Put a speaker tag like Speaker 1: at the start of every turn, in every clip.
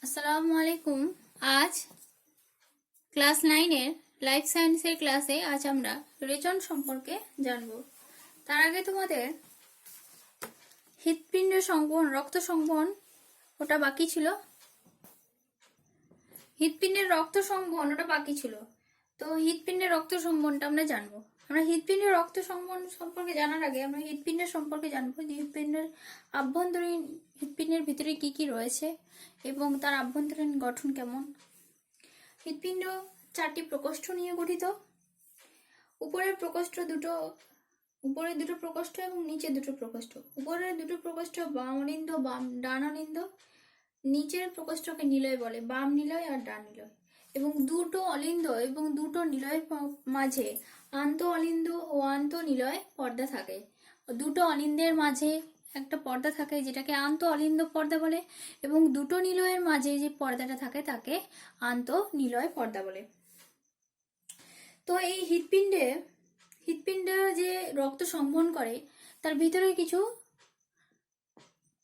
Speaker 1: আসসালামু আলাইকুম। আজ ক্লাস 9 লাইফ সায়েন্সের ক্লাসে আজ আমরা রেচন সম্পর্কে জানব। তার আগে তোমাদের হৃৎপিণ্ড সংবহন, রক্ত সংবহন ওটা বাকি ছিল। হৃৎপিণ্ডের রক্ত সংবহন ওটা বাকি ছিল। তো হৃৎপিণ্ডের রক্ত সংবহনটা আমরা জানবো। আমরা হৃৎপিণ্ডের রক্ত সংবহন সম্পর্কে জানার আগে আমরা হৃৎপিণ্ডের সম্পর্কে জানবো যে হৃৎপিণ্ডের আভ্যন্তরীণ, হৃৎপিণ্ডের ভিতরে কি কি রয়েছে এবং তার আভ্যন্তরীণ গঠন কেমন। হৃৎপিণ্ড 4টি প্রকোষ্ঠ নিয়ে গঠিত। উপরের দুটো প্রকোষ্ঠ এবং নিচে দুটো প্রকোষ্ঠ। উপরের দুটো প্রকোষ্ঠ বাম অলিন্দ, ডান অলিন্দ। নিচের প্রকোষ্ঠকে নিলয় বলে, বাম নিলয় আর ডান নিলয়। এবং দুটো অলিন্দ এবং দুটো নিলয়ের মাঝে আন্ত অলিন্দ ও আন্ত নিলয় পর্দা থাকে। দুটো অলিন্দের মাঝে একটা পর্দা থাকে যেটাকে আন্ত অলিন্দ পর্দা বলে, এবং দুটো নিলয়ের মাঝে যে পর্দাটা থাকে তাকে আন্ত নিলয় পর্দা বলে। তো এই হৃৎপিণ্ডে যে রক্ত সংবহন করে তার ভিতরে কিছু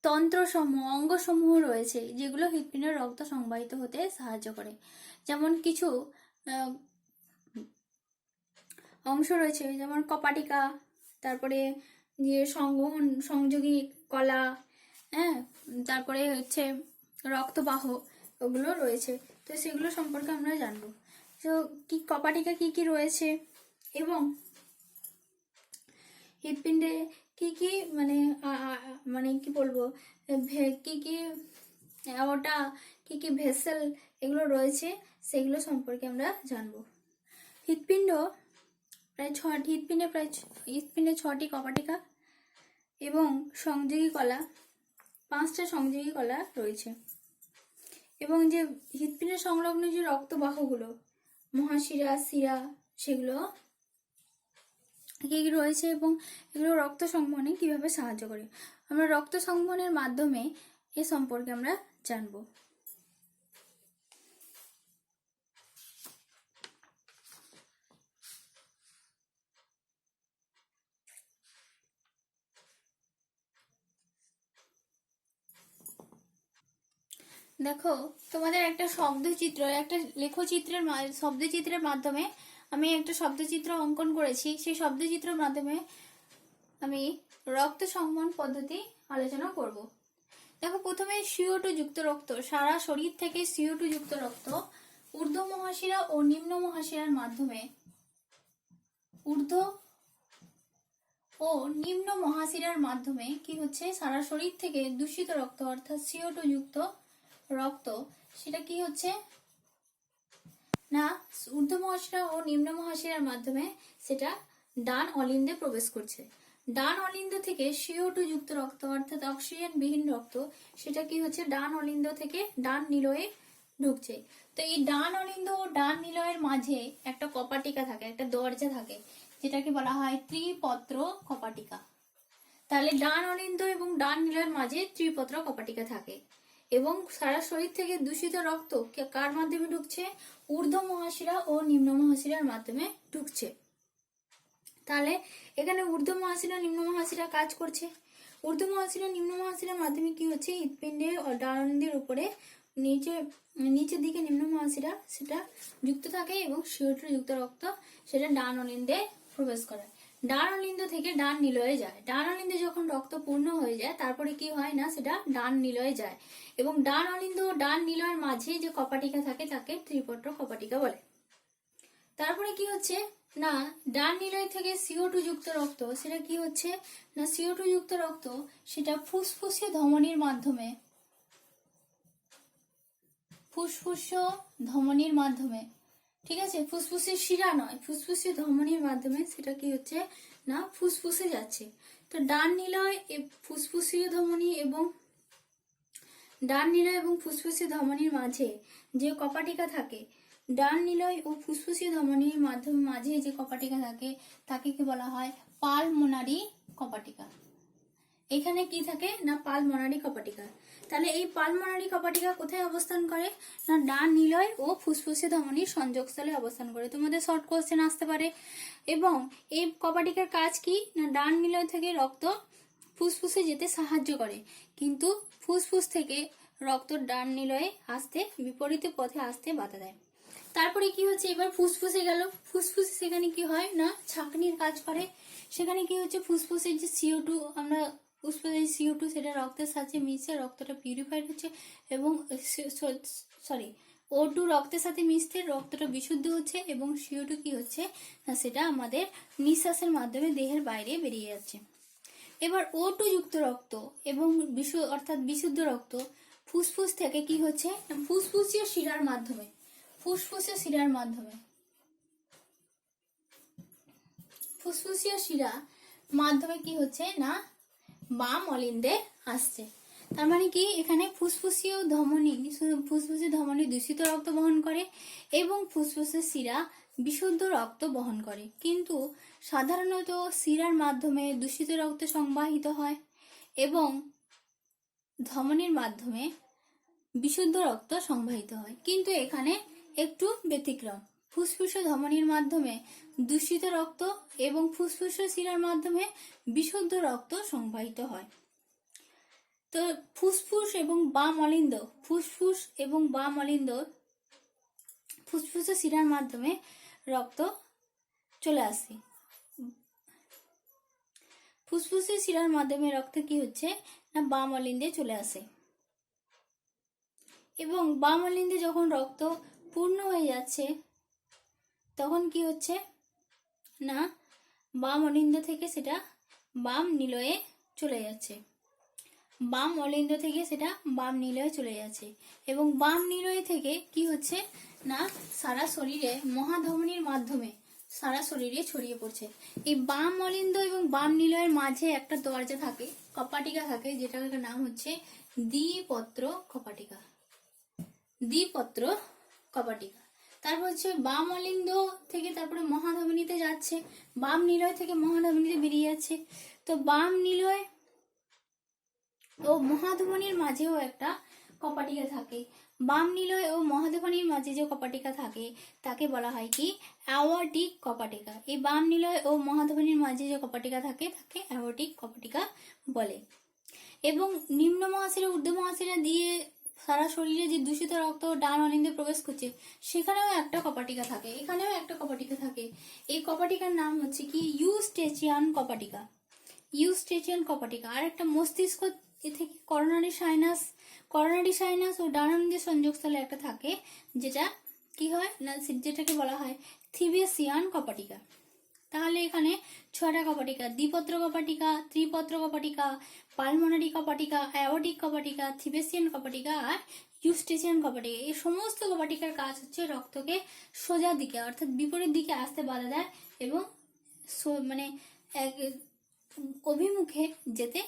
Speaker 1: তন্ত্রসমূহ, অঙ্গসমূহ রয়েছে যেগুলো হৃৎপিণ্ডের রক্ত সংবাহিত হতে সাহায্য করে। যেমন কিছু অংশ রয়েছে, যেমন কপাটিকা, তারপরে যে সংযোগী কলা, তারপরে হচ্ছে রক্তবাহ, ওগুলো রয়েছে। তো সেগুলো সম্পর্কে আমরা জানবো। তো কি কপাটিকা কি কি রয়েছে এবং হৃৎপিণ্ডে কি কি মানে কি বলবো, কি কি ওটা কি কি ভেসেল এগুলো রয়েছে সেগুলো সম্পর্কে আমরা জানবো। হৃৎপিণ্ডে 6টি কপাটিকা এবং সংযোগী কলা, 5টা সংযোগী কলা রয়েছে। এবং যে হৃৎপিণ্ডের সংলগ্ন যে রক্তবাহগুলো, মহাশিরা, শিরা, সেগুলো কি কি রয়েছে এবং এগুলো রক্ত সংবহনে কিভাবে সাহায্য করে। আমরা রক্ত সংবহনের মাধ্যমে এ সম্পর্কে আমরা জানবো। দেখো, তোমাদের একটা শব্দচিত্রের মাধ্যমে আমি একটা শব্দচিত্র অঙ্কন করেছি। সেই শব্দচিত্রের মাধ্যমে আমি রক্ত সংবহন পদ্ধতি আলোচনা করব। দেখো, প্রথমে CO2 যুক্ত রক্ত, সারা শরীর থেকে CO2 যুক্ত রক্ত ঊর্ধ্ব মহাশিরা ও নিম্ন মহাশিরার মাধ্যমে, কি হচ্ছে, সারা শরীর থেকে দূষিত রক্ত অর্থাৎ CO2 যুক্ত রক্ত, সেটা কি হচ্ছে না ঊর্ধ্ব মহাশিরা ও নিম্ন মহাশিরার মাধ্যমে সেটা ডান অলিন্দে প্রবেশ করছে। ডান অলিন্দ থেকে CO2 যুক্ত রক্ত অর্থাৎ অক্সিজেন বিহীন রক্ত, সেটা কি হচ্ছে, ডান অলিন্দ থেকে ডান নিলয়ে ঢুকছে। তো এই ডান অলিন্দ ও ডান নিলয়ের মাঝে একটা কপাটিকা থাকে, একটা দরজা থাকে, যেটাকে বলা হয় ত্রিপত্র কপাটিকা। তাহলে ডান অলিন্দ এবং ডান নিলয়ের মাঝে ত্রিপত্র কপাটিকা থাকে। এবং সারা শরীর থেকে দূষিত রক্ত কার মাধ্যমে ঢুকছে, ঊর্ধ্ব মহাশিরা ও নিম্ন মহাশিরার মাধ্যমে ঢুকছে। তাহলে এখানে ঊর্ধ্ব মহাশিরা নিম্ন মহাশিরা কাজ করছে। ঊর্ধ্ব মহাশিরা নিম্ন মহাশিরার মাধ্যমে কি হচ্ছে, হৃৎপিণ্ডের ডান অলিন্দের উপরে নিচের দিকে নিম্ন মহাশিরা সেটা যুক্ত থাকে এবং CO2 যুক্ত রক্ত সেটা ডান অলিন্দে প্রবেশ করে। ডান অলিন্দ থেকে ডান নিলয়ে যায়। ডান অলিন্দে যখন রক্ত পূর্ণ হয়ে যায় তারপরে কি হয় না, সেটা ডান নিলয়ে যায়। এবং ডান অলিন্দ ও ডান নিলয়ের মাঝে যে কপাটিকা থাকে তাকে ত্রিপত্র কপাটিকা বলে। তারপরে কি হচ্ছে না, ডান নিলয় থেকে CO2 যুক্ত রক্ত সেটা কি হচ্ছে না, CO2 যুক্ত রক্ত সেটা ফুসফুসীয় ধমনির মাধ্যমে, ঠিক আছে, ফুসফুসের শিরা নয়, ফুসফুসীয় ধমনির মাধ্যমে সেটা কি হচ্ছে না, ফুসফুসে যাচ্ছে। তো ডান নিলয় ফুসফুসীয় ধমনি এবং ফুসফুসীয় ধমনির মাঝে যে কপাটিকা থাকে, ডান নিলয় ও ফুসফুসীয় ধমনির মাঝে যে কপাটিকা থাকে তাকে কি বলা হয়, পালমোনারি কপাটিকা। এখানে কি থাকে না, পালমোনারি কপাটিকা। তাহলে এই পালমোনারি কপাটিকা কোথায় অবস্থান করে না, ডান নিলয় ও ফুসফুসীয় ধমনির সংযোগস্থলে অবস্থান করে। তোমাদের শর্ট কোশ্চেন আসতে পারে। এবং এই কপাটিকার কাজ কি না, ডান নিলয় থেকে রক্ত ফুসফুসে যেতে সাহায্য করে, কিন্তু ফুসফুস থেকে রক্ত ডান নিলয়ে আসতে বিপরীত পথে আসতে বাধা দেয়। তারপরে কি হচ্ছে, এবার ফুসফুসে গেল। ফুসফুসে সেখানে কি হয় না ছাঁকনির কাজ করে। সেখানে কি হচ্ছে, ফুসফুসের যে CO2 আমরা ফুসফুসের CO2 সেটা রক্তের সাথে মিশে রক্তটা পিউরিফাইড হচ্ছে এবং সরি O2 রক্তের সাথে মিশতে রক্তটা বিশুদ্ধ হচ্ছে এবং CO2 কি হচ্ছে না সেটা আমাদের নিঃশ্বাসের মাধ্যমে দেহের বাইরে বেরিয়ে যাচ্ছে। এবার O2 যুক্ত রক্ত এবং অর্থাৎ বিশুদ্ধ রক্ত ফুসফুস থেকে কি হচ্ছে না ফুসফুসীয় শিরার মাধ্যমে ফুসফুসীয় শিরা মাধ্যমে কি হচ্ছে না বাম অলিন্দে আসছে। তার মানে কি এখানে ফুসফুসীয় ধমনী দূষিত রক্ত বহন করে এবং ফুসফুসের শিরা বিশুদ্ধ রক্ত বহন করে, কিন্তু সাধারণত শিরার মাধ্যমে দূষিত রক্ত সংবাহিত হয় এবং ধমনীর মাধ্যমে বিশুদ্ধ রক্ত সংবাহিত হয়। কিন্তু এখানে একটু ব্যতিক্রম, ফুসফুস ধমনীর মাধ্যমে দূষিত রক্ত এবং ফুসফুস শিরার মাধ্যমে বিশুদ্ধ রক্ত সংবাহিত হয়। তো ফুসফুস এবং বাম অলিন্দ ফুসফুস শিরার মাধ্যমে রক্ত চলে আসে। ফুসফুসের শিরার মাধ্যমে রক্ত কি হচ্ছে না বাম অলিন্দে চলে আসে এবং বাম অলিন্দে যখন রক্ত পূর্ণ হয়ে যাচ্ছে তখন কি হচ্ছে না বাম অলিন্দ থেকে সেটা বাম নিলয়ে চলে যাচ্ছে এবং বাম নিলয় থেকে কি হচ্ছে না সারা শরীরে মহাধমনীর মাধ্যমে সারা শরীরে ছড়িয়ে পড়ছে। এই বাম অলিন্দ এবং বাম নিলয়ের মাঝে একটা দরজা থাকে, কপাটিকা থাকে, যেটার নাম হচ্ছে দ্বিপত্র কপাটিকা। তারপর হচ্ছে বাম অলিন্দ থেকে তারপরে মহাধমনীতে যাচ্ছে, বাম নিলয় থেকে মহাধমনীতে বেরিয়ে যাচ্ছে। তো বাম নিলয় ও মহাধমনীর মাঝেও একটা কপাটিকা থাকে। বাম নিলয় ও মহাধমনীর মাঝে যে কপাটিকা থাকে তাকে বলা হয় কি অ্যাওর্টিক কপাটিকা। এই বাম নিলয় ও মহাধমনীর মাঝে যে কপাটিকা থাকে তাকে অ্যাওর্টিক কপাটিকা বলে। এবং নিম্ন মহাশিরা ঊর্ধ্ব মহাশিরা দিয়ে সারা শরীরে যে দূষিত রক্ত ডান অলিন্দে প্রবেশ করছে সেখানেও একটা কপাটিকা থাকে, এখানেও একটা কপাটিকা থাকে। এই কপাটিকার নাম হচ্ছে কি ইউস্টেচিয়ান কপাটিকা। আর একটা মস্তিষ্ক থেকে করোনারি সাইনাস ও ডান অলিন্দের সংযোগস্থলে একটা থাকে, যেটা কি হয় না যেটাকে বলা হয় থিবেসিয়ান কপাটিকা। তাহলে এখানে 6টা কপাটিকা, দ্বিপত্র কপাটিকা, ত্রিপত্র কপাটিকা, পালমোনারি কপাটিকা, অ্যাওর্টিক কপাটিকা, থিবেসিয়ান কপাটিকা আর ইউস্টেচিয়ান কপাটিকা। এই সমস্ত কপাটিকার কাজ হচ্ছে রক্তকে সোজা দিকে অর্থাৎ বিপরীত দিকে আসতে বাধা দেয় এবং মানে অভিমুখে যেতে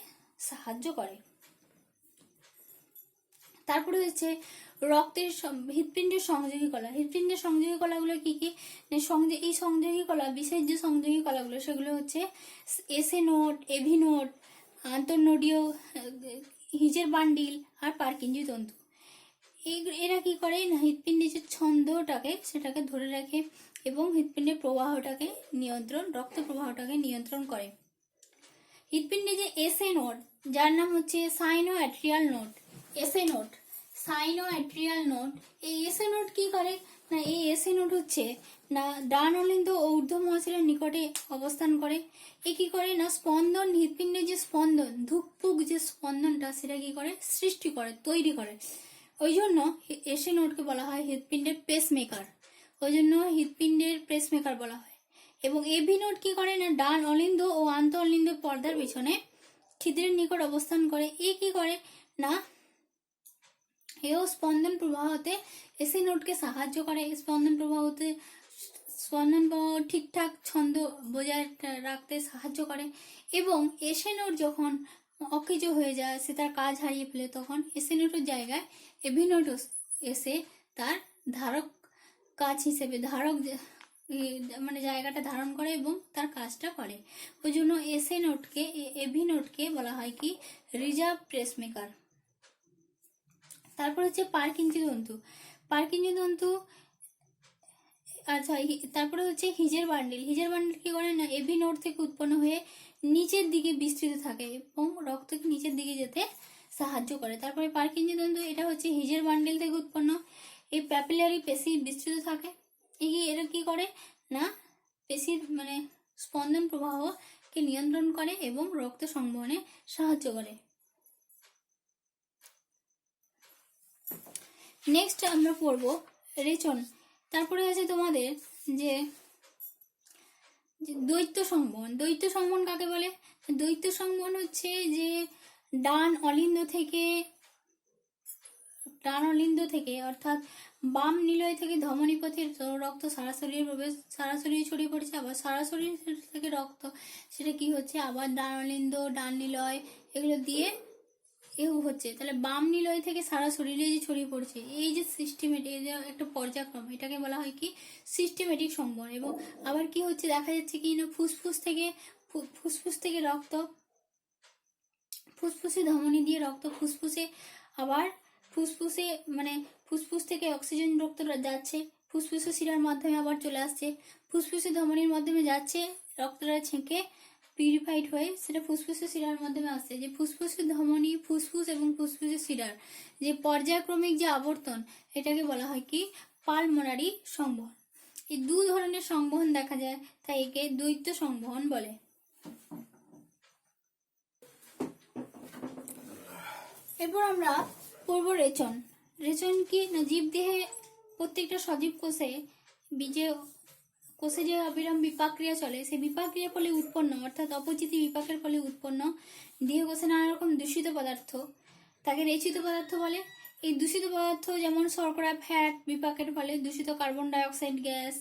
Speaker 1: সাহায্য করে। তারপরে হচ্ছে রক্তের হৃৎপিণ্ডের সংযোগী কলা। হৃৎপিণ্ডের সংযোগী কলাগুলো কি কি? এই সংযোগী কলা, বিশেষ যে সংযোগী কলাগুলো সেগুলো হচ্ছে এসএ নোড, এভি নোড, আন্তঃনোডীয় হিজের বান্ডিল আর পারকিনজি তন্তু। এরা কি করে না হৃৎপিণ্ডের যে ছন্দটাকে সেটাকে ধরে রাখে এবং হৃৎপিণ্ডের প্রবাহটাকে রক্ত প্রবাহটাকে নিয়ন্ত্রণ করে। হৃৎপিণ্ডে যে এসএ নোড যার নাম হচ্ছে সাইনো অ্যাট্রিয়াল নোড, এই এসএ নোড কি করে না এই এসএ নোড হচ্ছে না ডান অলিন্দ ও ঊর্ধ্ব মহাশিরার নিকটে অবস্থান করে। এ কি করে না স্পন্দন, হৃৎপিণ্ডের যে স্পন্দন ধুকপুক যে স্পন্দনটা সেটা কি করে সৃষ্টি করে, তৈরি করে। ওই জন্য এসএ নোডকে বলা হয় হৃৎপিণ্ডের পেসমেকার বলা হয়। এবং এভি নোড কি করে না ডান অলিন্দ ও আন্ত অলিন্দ পর্দার পিছনে ছিদ্রের নিকট অবস্থান করে। এ কি করে না এও স্পন্দন প্রবাহতে এসি নোডকে সাহায্য করে। স্পন্দন প্রবাহ ঠিকঠাক ছন্দ বজায় রাখতে সাহায্য করে। এবং এসি নোড যখন অকেজ হয়ে যায়, সে তার কাজ হারিয়ে ফেলে, তখন এসি নোডের জায়গায় এভি নোড এসে তার ধারক কাজ হিসেবে মানে জায়গাটা ধারণ করে এবং তার কাজটা করে। ওই জন্য এভি নোডকে বলা হয় কি রিজার্ভ পেসমেকার। তারপর হচ্ছে পারকিনজি তন্তু। আচ্ছা, তারপরে হচ্ছে হিজের বান্ডিল কি করে না এভি নোড থেকে উৎপন্ন হয়ে নিচের দিকে বিস্তৃত থাকে এবং রক্তকে নিচের দিকে যেতে সাহায্য করে। তারপরে পারকিনজি তন্তু, এটা হচ্ছে হিজের বান্ডেল থেকে উৎপন্ন। এই প্যাপিলারি পেশি বিস্তৃত থাকে। এরা কি করে না পেশির মানে স্পন্দন প্রবাহকে নিয়ন্ত্রণ করে এবং রক্ত সংবহনে সাহায্য করে। নেক্সট আমরা পড়ব রেচন। তারপরে আছে তোমাদের যে দ্বৈত সংবহন। দ্বৈত সংবহন কাকে বলে? দ্বৈত সংবহন হচ্ছে যে ডান অলিন্দ থেকে অর্থাৎ বাম নিলয় থেকে ধমনী পথে রক্ত সারা শরীরে ছড়িয়ে পড়ছে, আবার সারা শরীর থেকে রক্ত সেটা কি হচ্ছে আবার ডান অলিন্দ, ডান নিলয় এগুলো দিয়ে হচ্ছে। তাহলে বাম নিলয় থেকে সারা শরীরে যে ছড়িয়ে পড়ছে, এই যে সিস্টেমেটিক একটা পর্যায়ক্রম, এটাকে বলা হয় কি সিস্টেমেটিক সংবহন। এবং আবার কি হচ্ছে দেখা যাচ্ছে কি না ফুসফুস থেকে রক্ত, ফুসফুসে ধমনী দিয়ে রক্ত ফুসফুসে, আবার ফুসফুস থেকে অক্সিজেন রক্ত যাচ্ছে, ফুসফুসে শিরার মাধ্যমে আবার চলে আসছে, ফুসফুসে ধমনীর মাধ্যমে যাচ্ছে, রক্তটা ছেঁকে পিউরিফাইড হয়ে সেটা ফুসফুসে শিরার মাধ্যমে আসছে। যে ফুসফুসে ধমনী, ফুসফুস এবং ফুসফুসে শিরার যে পর্যায়ক্রমিক যে আবর্তন, এটাকে বলা হয় কি পালমোনারি সংবহন। এই দু ধরনের সংবহন দেখা যায়, তাই একে দ্বৈত সংবহন বলে। এরপর আমরা পড়ব রেচন। রেচন কি না জীবদেহে প্রত্যেকটা সজীব কোষে যে অবিরাম বিপাক ক্রিয়া চলে, সেই বিপাক ক্রিয়ার ফলে উৎপন্ন অর্থাৎ অপচিতি বিপাকের ফলে উৎপন্ন দেহ কোষে নানা রকম দূষিত পদার্থ, তাকে রেচিত পদার্থ বলে। এই দূষিত পদার্থ যেমন শর্করা, ফ্যাট বিপাকের ফলে দূষিত carbon dioxide gas,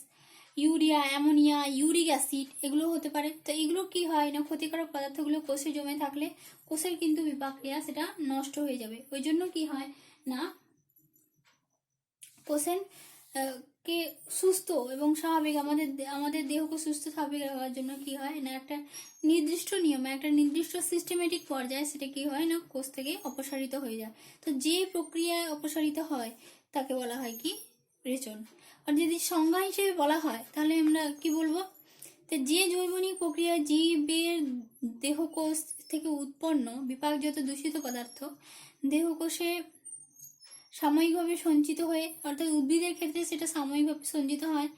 Speaker 1: urea, ammonia, uric acid এগুলো হতে পারে। তো এগুলো কি হয় না ক্ষতিকারক পদার্থগুলো কোষে জমে থাকলে কোষের কিন্তু বিপাক ক্রিয়া সেটা নষ্ট হয়ে যাবে। ওই জন্য কি হয় না কোষের কে সুস্থ এবং স্বাভাবিক আমাদের দেহকে সুস্থ স্বাভাবিক রাখার জন্য কি হয় না একটা নির্দিষ্ট নিয়মে একটা নির্দিষ্ট সিস্টেমেটিক পর্যায়ে সেটা কি হয় না কোষ থেকে অপসারিত হয়ে যায়। তো যে প্রক্রিয়ায় অপসারিত হয় তাকে বলা হয় কি রেচন। আর যদি সংজ্ঞা হিসেবে বলা হয় তাহলে আমরা কি বলবো, তো যে জৈবনিক প্রক্রিয়া জীবের দেহকোষ থেকে উৎপন্ন বিপাকজাত দূষিত পদার্থ দেহকোষে সাময়িকভাবে সঞ্চিত হয়ে, অর্থাৎ উদ্ভিদের ক্ষেত্রে সেটা সাময়িকভাবে সঞ্চিত হয়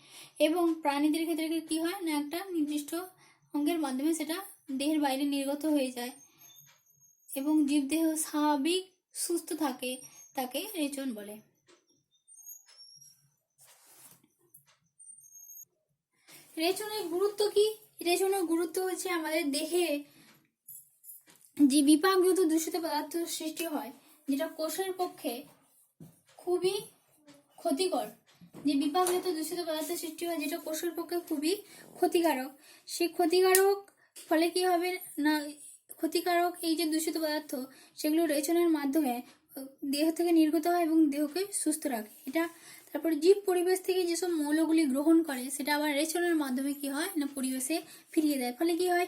Speaker 1: এবং প্রাণীদের ক্ষেত্রে কি হয় না একটা নির্দিষ্ট অঙ্গের মাধ্যমে সেটা দেহের বাইরে নির্গত হয়ে যায় এবং জীবদেহ স্বাভাবিক সুস্থ থাকে, তাকে রেচন বলে। রেচনের গুরুত্ব কি? রেচনের গুরুত্ব হচ্ছে আমাদের দেহে যে বিপাকজাত দূষিত পদার্থ সৃষ্টি হয় যেটা কোষের পক্ষে খুবই ক্ষতিকর, যে বিপাকজাত দূষিত পদার্থ সৃষ্টি হয় যেটা কোষের পক্ষে খুবই ক্ষতিকারক, সেই ক্ষতিকারক ফলে কি হবে না ক্ষতিকারক এই যে দূষিত পদার্থ সেগুলো রেচনের মাধ্যমে দেহ থেকে নির্গত হয় এবং দেহকে সুস্থ রাখে এটা। তারপরে জীব পরিবেশ থেকে যেসব মৌলগুলি গ্রহণ করে সেটা আবার রেচনের মাধ্যমে কি হয় না পরিবেশে ফিরিয়ে দেয়, ফলে কি হয়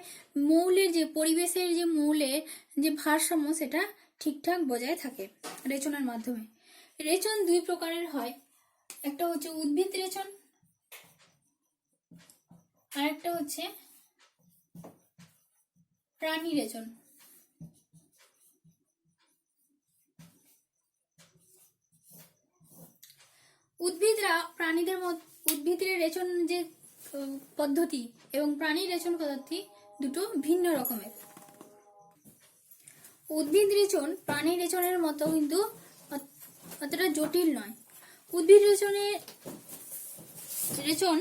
Speaker 1: পরিবেশের যে মৌলের যে ভারসাম্য সেটা ঠিকঠাক বজায় থাকে রেচনের মাধ্যমে। রেচন দুই প্রকারের হয়, একটা হচ্ছে উদ্ভিদ রেচন আর একটা হচ্ছে প্রাণী রেচন। উদ্ভিদের রেচন যে পদ্ধতি এবং প্রাণী রেচন পদ্ধতি দুটো ভিন্ন রকমের। উদ্ভিদ রেচন প্রাণী রেচনের মতো কিন্তু অতটা জটিল নয়। উদ্ভিদ রেচন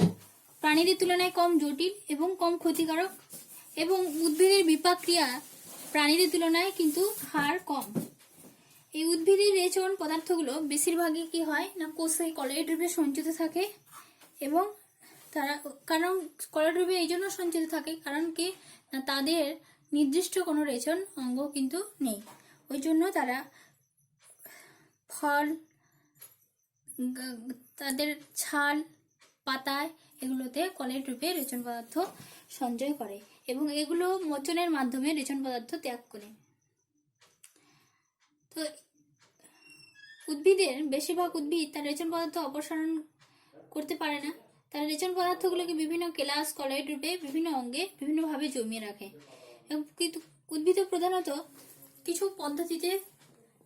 Speaker 1: প্রাণীদের তুলনায় কম জটিল এবং কম ক্ষতিকারক এবং উদ্ভিদের বিপাক ক্রিয়া প্রাণীদের তুলনায় কিন্তু হার কম। এই উদ্ভিদের রেচন পদার্থগুলো বেশিরভাগই কি হয় না কোষে কলয়েড রূপে সঞ্চিত থাকে এবং কারণ কলয়েড রূপে এই জন্য সঞ্চিত থাকে কারণ কি না তাদের নির্দিষ্ট কোনো রেচন অঙ্গ কিন্তু নেই, ওই জন্য তারা ফল, তাদের ছাল, পাতায় এগুলোতে কলয়েড রূপে রেচন পদার্থ সঞ্চয় করে এবং এগুলো মোচনের মাধ্যমে রেচন পদার্থ ত্যাগ করে। তো বেশিরভাগ উদ্ভিদ তার রেচন পদার্থ অপসারণ করতে পারে না, তার রেচন পদার্থগুলোকে বিভিন্ন কেলাস কলয়েড রূপে বিভিন্ন অঙ্গে বিভিন্নভাবে জমিয়ে রাখে এবং কিন্তু উদ্ভিদ প্রধানত কিছু পদ্ধতিতে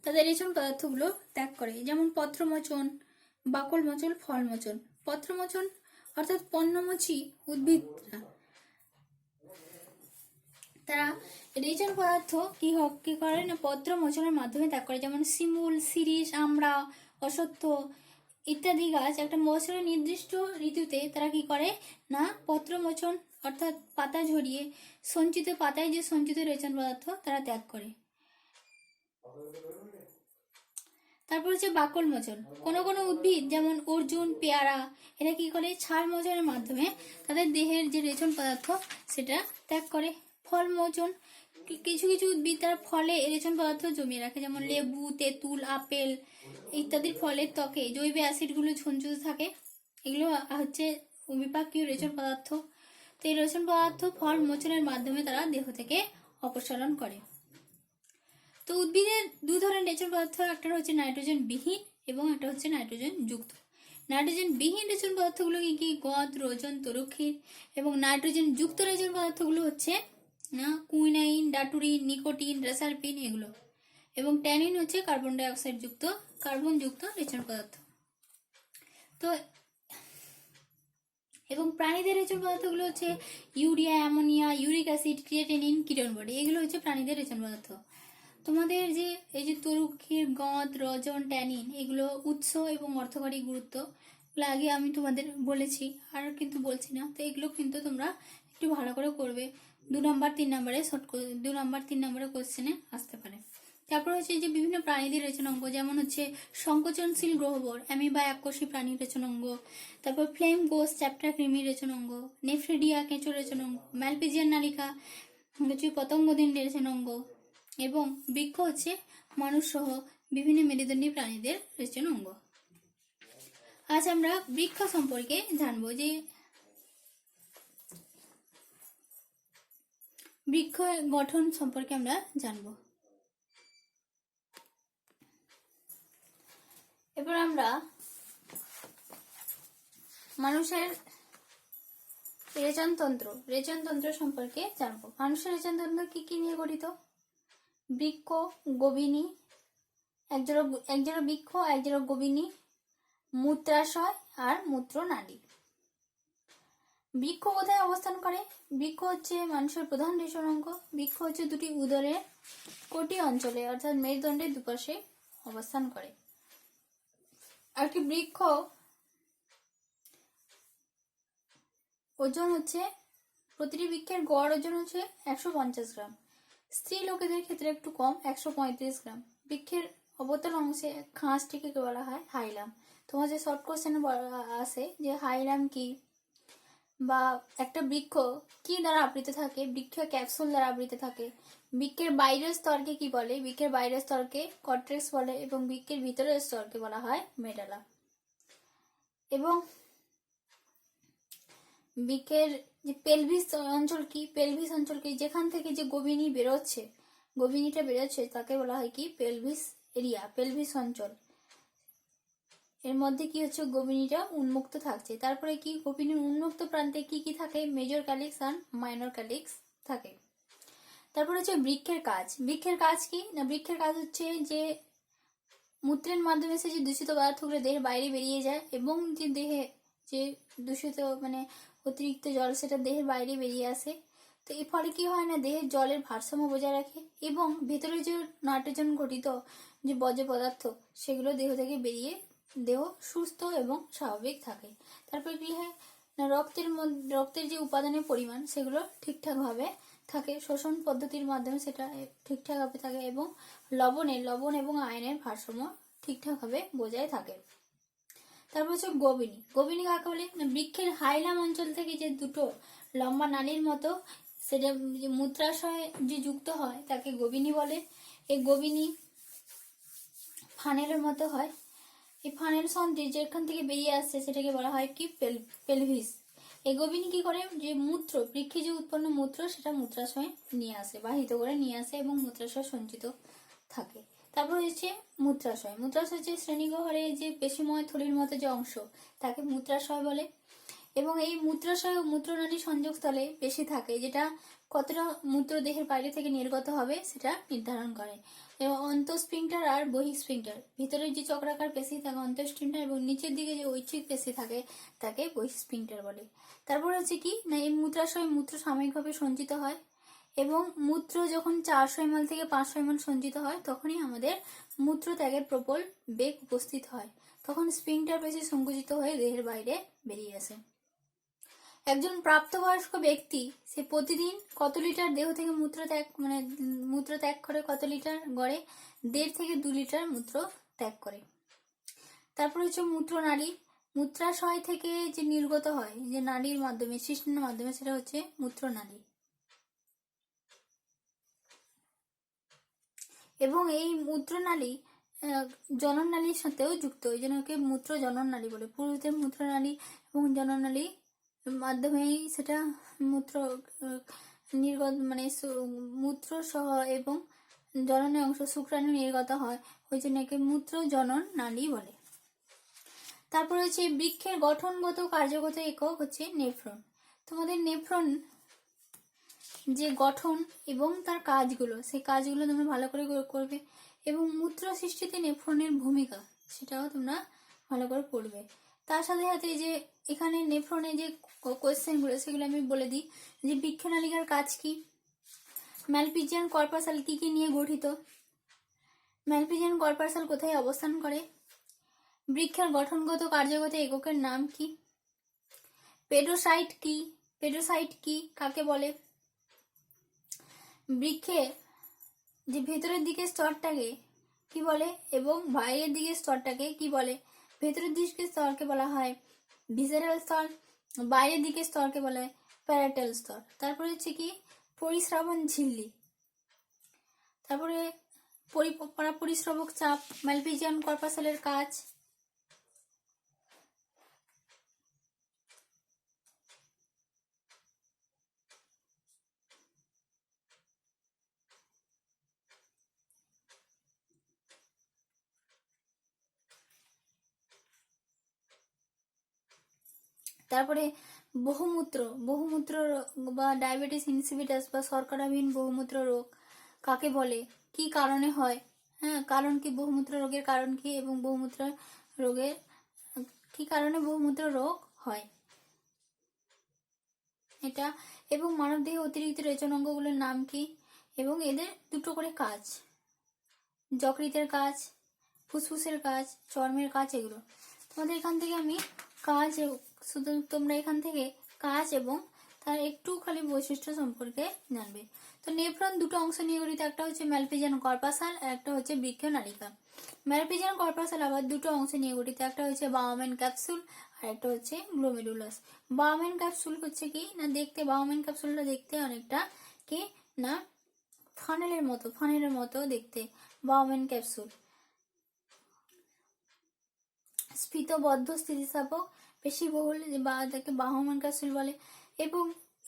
Speaker 1: তাদের রেচন পদার্থগুলো ত্যাগ করে, যেমন পত্রমোচন, বাকলমোচন, ফলমোচন। পত্রমোচন অর্থাৎ পর্ণমোচী উদ্ভিদরা তারা রেচন পদার্থ কি করে না পত্র মোচনের মাধ্যমে ত্যাগ করে, যেমন শিমুল, শিরীষ, আমড়া, অশ্বত্থ ইত্যাদি গাছ একটা বছরের নির্দিষ্ট ঋতুতে তারা কি করে না পত্র মোচন অর্থাৎ পাতা ঝরিয়ে সঞ্চিত পাতায় যে সঞ্চিত রেচন পদার্থ তারা ত্যাগ করে। তারপর হচ্ছে বাকল মোচন। কোনো কোনো উদ্ভিদ যেমন অর্জুন, পেয়ারা এরা কি করে ছাল মোচনের মাধ্যমে তাদের দেহের যে রেচন পদার্থ সেটা ত্যাগ করে। ফল মোচন, কিছু কিছু উদ্ভিদ তার ফলে রেচন পদার্থ জমিয়ে রাখে, যেমন লেবু, তেঁতুল, আপেল ইত্যাদির ফলের ত্বকে জৈব অ্যাসিডগুলো সঞ্চিত থাকে, এগুলো হচ্ছে বিপাকীয় রেচন পদার্থ। তো এই রেচন পদার্থ ফল মোচনের মাধ্যমে তারা দেহ থেকে অপসারণ করে। তো উদ্ভিদের দু ধরনের রেচন পদার্থ, একটা হচ্ছে নাইট্রোজেন বিহীন এবং একটা হচ্ছে নাইট্রোজেন যুক্ত। নাইট্রোজেন বিহীন রেচন পদার্থগুলো কি গদ, রোজন, তরুক্ষীর, এবং নাইট্রোজেন যুক্ত রেচন পদার্থগুলো হচ্ছে না কুইনাইন, ডাটুরিন, নিকোটিন, রেসারপিন এগুলো, এবং ট্যানিন হচ্ছে কার্বন ডাই অক্সাইড যুক্ত কার্বন যুক্ত রেচন পদার্থ। তো এবং প্রাণীদের রেচন পদার্থগুলো হচ্ছে urea, ammonia, uric acid, creatinine, ketone body, এগুলো হচ্ছে প্রাণীদের রেচন পদার্থ। তোমাদের যে এই যে তরুক্ষীর, গদ, রজন, ট্যানিন এগুলো উৎস এবং অর্থকরী গুরুত্ব এগুলো আগে আমি তোমাদের বলেছি, আর কিন্তু বলছি না। তো এগুলো কিন্তু তোমরা একটু ভালো করে করবে, 2 নম্বর 3 নম্বরে 2 নম্বর 3 নম্বরে কোশ্চেনে আসতে পারে। তারপর হচ্ছে যে বিভিন্ন প্রাণীদের রেচন অঙ্গ, যেমন হচ্ছে সংকোচনশীল গ্রহবর, অ্যামিবা এককোষী প্রাণীর রেচন অঙ্গ, তারপর ফ্লেম গোস, চ্যাপ্টার কৃমির রেচন অঙ্গ, নেফ্রিডিয়া কেঁচো রেচন অঙ্গ, ম্যালপিজিয়ান নালিকা হচ্ছে পতঙ্গদিন রেচন অঙ্গ, এবং বৃক্ষ হচ্ছে মানুষ সহ বিভিন্ন মেরুদণ্ডী প্রাণীদের রেচন অঙ্গ। আজ আমরা বৃক্ষ সম্পর্কে জানবো, যে বৃক্ষ গঠন সম্পর্কে আমরা জানবো। এবার আমরা মানুষের রেচনতন্ত্র সম্পর্কে জানবো। মানুষের রেচনতন্ত্র কি কি নিয়ে গঠিত? বৃক্ষ, গবিনী, একজোড়া বৃক্ষ, একজোড়া গবিনী, মূত্রাশয় আর মূত্রনালী। বৃক্ষ কোথায় অবস্থান করে? বৃক্ষ হচ্ছে মানুষের প্রধান রেচন অঙ্গ। বৃক্ষ হচ্ছে দুটি উদরের কোটি অঞ্চলে অর্থাৎ মেরুদণ্ডের দুপাশে অবস্থান করে। আর কি বৃক্ষ ওজন হচ্ছে, প্রতিটি বৃক্ষের গড় ওজন হচ্ছে 150 গ্রাম। স্ত্রী লোকেদের ক্ষেত্রে একটু কম, 135 গ্রাম। বৃক্ষের অবতল অংশে খাঁজটিকে বলা হয় হাইলাম। তোমার যে শর্ট কোশ্চেনে আসে যে হাইলাম কি, বা একটা বৃক্ষ কি দ্বারা আবৃত থাকে? বৃক্ষ ক্যাপসুল দ্বারা আবৃত থাকে। বৃক্ষের বাইরের স্তরকে কি বলে? বৃক্ষের বাইরের স্তরকে কর্টেক্স বলে, এবং বৃক্ষের ভিতরের স্তরকে বলা হয় মেডালা। এবং বৃক্ষের যে পেলভিস অঞ্চল কি? পেলভিস অঞ্চল কি? যেখান থেকে যে গবিনীটা বেরোচ্ছে তাকে বলা হয় কি? পেলভিস এরিয়া, পেলভিস অঞ্চল। এর মধ্যে কি হচ্ছে? গবিনীটা উন্মুক্ত থাকছে। তারপরে কি গবিনীর উন্মুক্ত প্রান্তে কি কি থাকে? মেজর ক্যালিক্স আর মাইনর ক্যালিক্স থাকে। তারপর হচ্ছে বৃক্ষের কাজ। বৃক্ষের কাজ কি না? বৃক্ষের কাজ হচ্ছে যে মূত্রের মাধ্যমে সে যে দূষিত পদার্থগুলো দেহের বাইরে বেরিয়ে যায়, এবং যে দেহে যে দূষিত মানে অতিরিক্ত জল সেটা দেহের বাইরে বেরিয়ে আসে। তো এর ফলে কি হয় না, দেহের জলের ভারসাম্য বজায় রাখে, এবং ভেতরে যে নাইট্রোজেন ঘটিত যে বর্জ্য পদার্থ সেগুলো দেহ থেকে বেরিয়ে দেহ সুস্থ এবং স্বাভাবিক থাকে। তারপরে কি হয় না, রক্তের যে উপাদানের পরিমাণ সেগুলো ঠিকঠাকভাবে থাকে, শোষণ পদ্ধতির মাধ্যমে সেটা ঠিকঠাকভাবে থাকে, এবং লবণ এবং আয়নের ভারসাম্য ঠিকঠাকভাবে বজায় থাকে। তারপর হচ্ছে গবিনী কাকে বলে না? বৃক্ষের হাইলাম অঞ্চল থেকে যে দুটো লম্বা নালীর মতো সেটা মূত্রাশয় যে যুক্ত হয় তাকে গবিনী বলে। এই গবিনী ফানেলের মতো হয়। এই ফানেল সন্ধি যেখান থেকে বেরিয়ে আসছে সেটাকে বলা হয় কি? পেলভিস। এই গবিনী কি করে? যে মূত্র, বৃক্ষে যে উৎপন্ন মূত্র সেটা মূত্রাশয়ে নিয়ে আসে, বাহিত করে নিয়ে আসে, এবং মূত্রাশয় সঞ্চিত থাকে। তারপর হচ্ছে মূত্রাশয় হচ্ছে শ্রেণীগহরে যে পেশিময় থলির মতো যে অংশ তাকে মূত্রাশয় বলে। এবং এই মূত্রাশয় ও মূত্রনালী সংযোগস্থলে পেশি থাকে, যেটা কতটা মূত্র দেহের বাইরে থেকে নির্গত হবে সেটা নির্ধারণ করে। এবং অন্তঃস্ফিংটার আর বহিঃস্ফিংটার, ভিতরের যে চক্রাকার পেশি থাকে অন্তঃস্ফিংটার, এবং নিচের দিকে যে ঐচ্ছিক পেশি থাকে তাকে বহিঃস্ফিংটার বলে। তারপর হচ্ছে কি না, এই মূত্রাশয় মূত্র সাময়িকভাবে সঞ্চিত হয়, এবং মূত্র যখন 400 ml থেকে 500 ml সঞ্চিত হয় তখনই আমাদের মূত্র ত্যাগের প্রবল বেগ উপস্থিত হয়, তখন স্ফিংটার পেশি সংকুচিত হয়ে দেহের বাইরে বেরিয়ে আসে। একজন প্রাপ্তবয়স্ক ব্যক্তি সে প্রতিদিন কত লিটার দেহ থেকে মূত্র ত্যাগ করে, কত লিটার গড়ে 1.5 থেকে 2 লিটার মূত্র ত্যাগ করে। তারপর হচ্ছে মূত্রনালী, মূত্রাশয় থেকে যে নির্গত হয় যে নালীর মাধ্যমে, শিশ্নের মাধ্যমে, সেটা হচ্ছে মূত্রনালী। এবং এই মূত্রনালী জনননালীর সাথেও যুক্ত, ওই জন্য ওকে মূত্র জনননালী বলে। পুরুষদের মূত্রনালী এবং জনননালী মাধ্যমেই সেটা মূত্র নির্গত, মূত্র সহ এবং জননের অংশ শুক্রাণু নির্গত হয়, ওই জন্য একে মূত্র জনন নালী বলে। তারপর হচ্ছে বৃক্ষের গঠনগত কার্যগত একক হচ্ছে নেফ্রন। তোমাদের নেফ্রন যে গঠন এবং তার কাজগুলো, সেই কাজগুলো তোমরা ভালো করে করবে, এবং মূত্র সৃষ্টিতে নেফ্রনের ভূমিকা সেটাও তোমরা ভালো করে পড়বে। তার সাথে সাথে যে এখানে নেফ্রনে যে কোয়েশ্চেনগুলো সেগুলো আমি বলে দিই, যে বৃক্ষনালিকার কাজ কি, ম্যালপিজিয়ান কর্পাসাল কি কি নিয়ে গঠিত, ম্যালপিজিয়ান কর্পাসাল কোথায় অবস্থান করে, বৃক্ষের গঠনগত কার্যগত এককের নাম কি, পেডোসাইট কি, পেডোসাইট কি কাকে বলে, বৃক্ষে যে ভেতরের দিকে স্তরটাকে কি বলে এবং বাইরের দিকে স্তরটাকে কি বলে, ভেতরের দিকে স্তরকে বলা হয় ভিসেরাল স্তর, বাইরের দিকে স্তরকে বলা হয় প্যারাটাল স্তর। তারপরে হচ্ছে কি পরিশ্রাবণ ঝিল্লি, তারপরে পরিশ্রবক চাপ, ম্যালপিজিয়ান কর্পাসালের কাজ, তারপরে বহুমূত্র, বহুমূত্র বা ডায়াবেটিস ইনসিপিটাস বা শর্করাবিহীন বহুমূত্র রোগ কাকে বলে, কি কারণে হয়, হ্যাঁ কারণ কি, বহুমূত্র রোগের কারণ কি, এবং বহুমূত্র রোগের কি কারণে বহুমূত্র রোগ হয় এটা, এবং মানবদেহে অতিরিক্ত রেচন অঙ্গগুলোর নাম কি, এবং এদের দুটো করে কাজ, যকৃতের কাজ, ফুসফুসের কাজ, চর্মের কাজ, এগুলো তোমাদের এখান থেকে আমি কাজ, শুধু তোমরা এখান থেকে কাজ এবং তার একটু খালি বৈশিষ্ট্য সম্পর্কে জানবে। তো নেফ্রন দুটো অংশ নিয়ে গঠিত, একটা হচ্ছে ম্যালপিজিয়ান কর্পাসাল আর একটা হচ্ছে বৃক্ষনালিকা। ম্যালপিজিয়ান কর্পাসাল আবার দুটো অংশ নিয়ে গঠিত, একটা হচ্ছে বাউম্যান ক্যাপসুল আর একটা হচ্ছে গ্লোমেরুলাস। বাউম্যান ক্যাপসুল হচ্ছে কি না, দেখতে বাউম্যান ক্যাপসুলটা দেখতে অনেকটা কি না ফানেলের মতো দেখতে বাউম্যান ক্যাপসুল। স্ফীতবদ্ধ স্থিতিস্থাপক পেশিবহুল বা তাকে বাহমান ক্যাপসুল বলে। এবং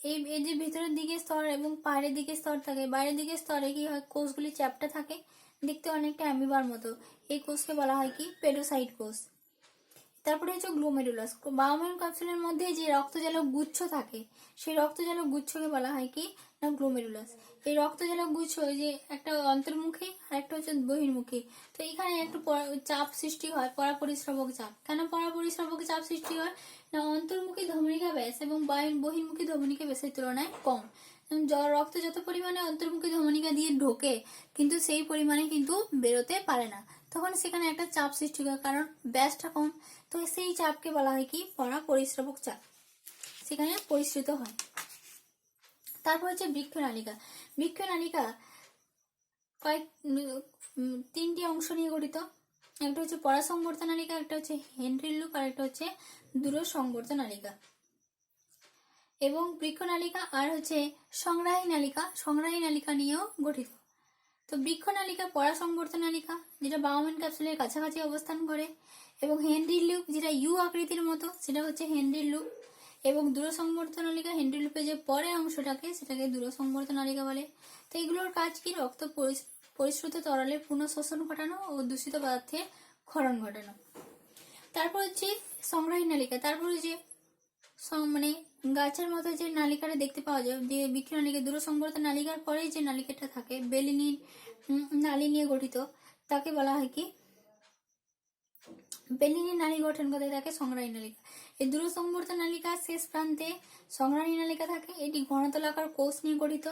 Speaker 1: এই যে ভিতরের দিকে স্তর এবং বাইরের দিকে স্তর থাকে, বাইরের দিকে স্তরে কি হয়, কোষগুলি চ্যাপ্টা থাকে, দেখতে অনেকটা অ্যামিবার মতো, এই কোষকে বলা হয় কি পেডোসাইট কোষ। তারপরে হচ্ছে গ্লোমেরুলাস। বাউম্যান ক্যাপসুলের মধ্যে যে রক্তজালক গুচ্ছ থাকে সেই রক্তজালক গুচ্ছকে বলা হয় কি না গ্লোমেরুলাস। এই রক্তজালক গুচ্ছ যে একটা অন্তর্মুখী আর একটা হচ্ছে বহির্মুখী, তো এখানে একটু চাপ সৃষ্টি হয়, পরাপরিশ্রবক চাপ। কেন পরাপরিশ্রবক চাপ সৃষ্টি হয় না, অন্তর্মুখী ধমনিকা ব্যাস এবং বহির্মুখী ধমনিকা ব্যাসের তুলনায় কম। রক্ত যত পরিমাণে অন্তর্মুখী ধমনিকা দিয়ে ঢোকে কিন্তু সেই পরিমাণে কিন্তু বেরোতে পারে না, তখন সেখানে একটা চাপ সৃষ্টি হয়, কারণ ব্যাসটা কম, তো সেই চাপকে বলা হয় কি পরাপরিশ্রবক চাপ, সেখানে পরিশ্রিত হয়। তারপর হচ্ছে বৃক্ষনালিকা। বৃক্ষনালিকা তিনটি অংশ নিয়ে গঠিত, একটা হচ্ছে পরাসংবর্ত নালিকা, একটা হচ্ছে হেনরির লুপ আর একটা হচ্ছে দূরসংবর্ত নালিকা। এবং বৃক্ষনালিকা আর হচ্ছে সংগ্রাহী নালিকা নিয়েও গঠিত। তো বৃক্ষনালিকা পরাসংবর্ত নালিকা যেটা বাউম্যান ক্যাপসুলের কাছাকাছি অবস্থান করে, এবং হেনরির লুপ যেটা ইউ আকৃতির মতো সেটা হচ্ছে হেনরির লুপ, এবং দূরসংবর্ত নালিকা হেনরি লুপের যে পরের অংশটাকে সেটাকে দূরসংবর্ত নালিকা বলে। তো এগুলোর কাজ কি, রক্ত পরিশ্রুত তরলের পুনঃশোষণ ঘটানো ও দূষিত পদার্থের ক্ষরণ ঘটানো। তারপর হচ্ছে সংগ্রাহী নালিকা, তারপর হচ্ছে মানে গাছের মতো যে নালিকাটা দেখতে পাওয়া যায়, যে বৃক্ষ নালিকা, দূরসংবর্ত নালিকার পরে যে নালিকাটা থাকে বেলিনির নালী নিয়ে গঠিত, তাকে বলা হয় কি বেলিনি নালী গঠন করে থাকে সংগ্রাহী নালিকা। এই দূরসংবর্ত নালিকার শেষ প্রান্তে সংগ্রাহী নালিকা থাকে। এটি ঘনতলাকার কোষ নিয়ে গঠিত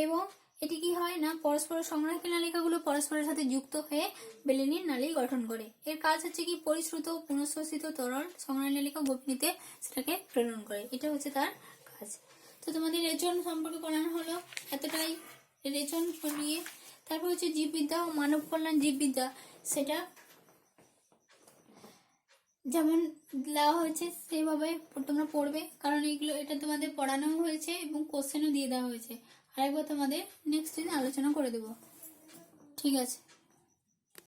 Speaker 1: এবং এটি কি হয় না, পরস্পর সংগ্রাহী নালিকাগুলো পরস্পরের সাথে যুক্ত হয়ে বেলিনির নালী গঠন করে। এর কাজ হচ্ছে কি পরিশ্রুত পুনঃশোষিত তরল সংগ্রাহী নালিকা গভীরতে সেটাকে প্রেরণ করে, এটা হচ্ছে তার কাজ। তো তোমাদের রেচন সম্পর্কে পড়ানো হলো এতটাই। রেচন পড়িয়ে তারপর হচ্ছে জীববিদ্যা ও মানব কল্যাণ জীববিদ্যা, সেটা যেমন দেওয়া হয়েছে সেইভাবে তোমরা পড়বে, কারণ এটা তোমাদের পড়ানো হয়েছে এবং কোশ্চেনও দিয়ে দেওয়া হয়েছে। আরেকবার তোমাদের নেক্সট দিন আলোচনা করে দেবো। ঠিক আছে।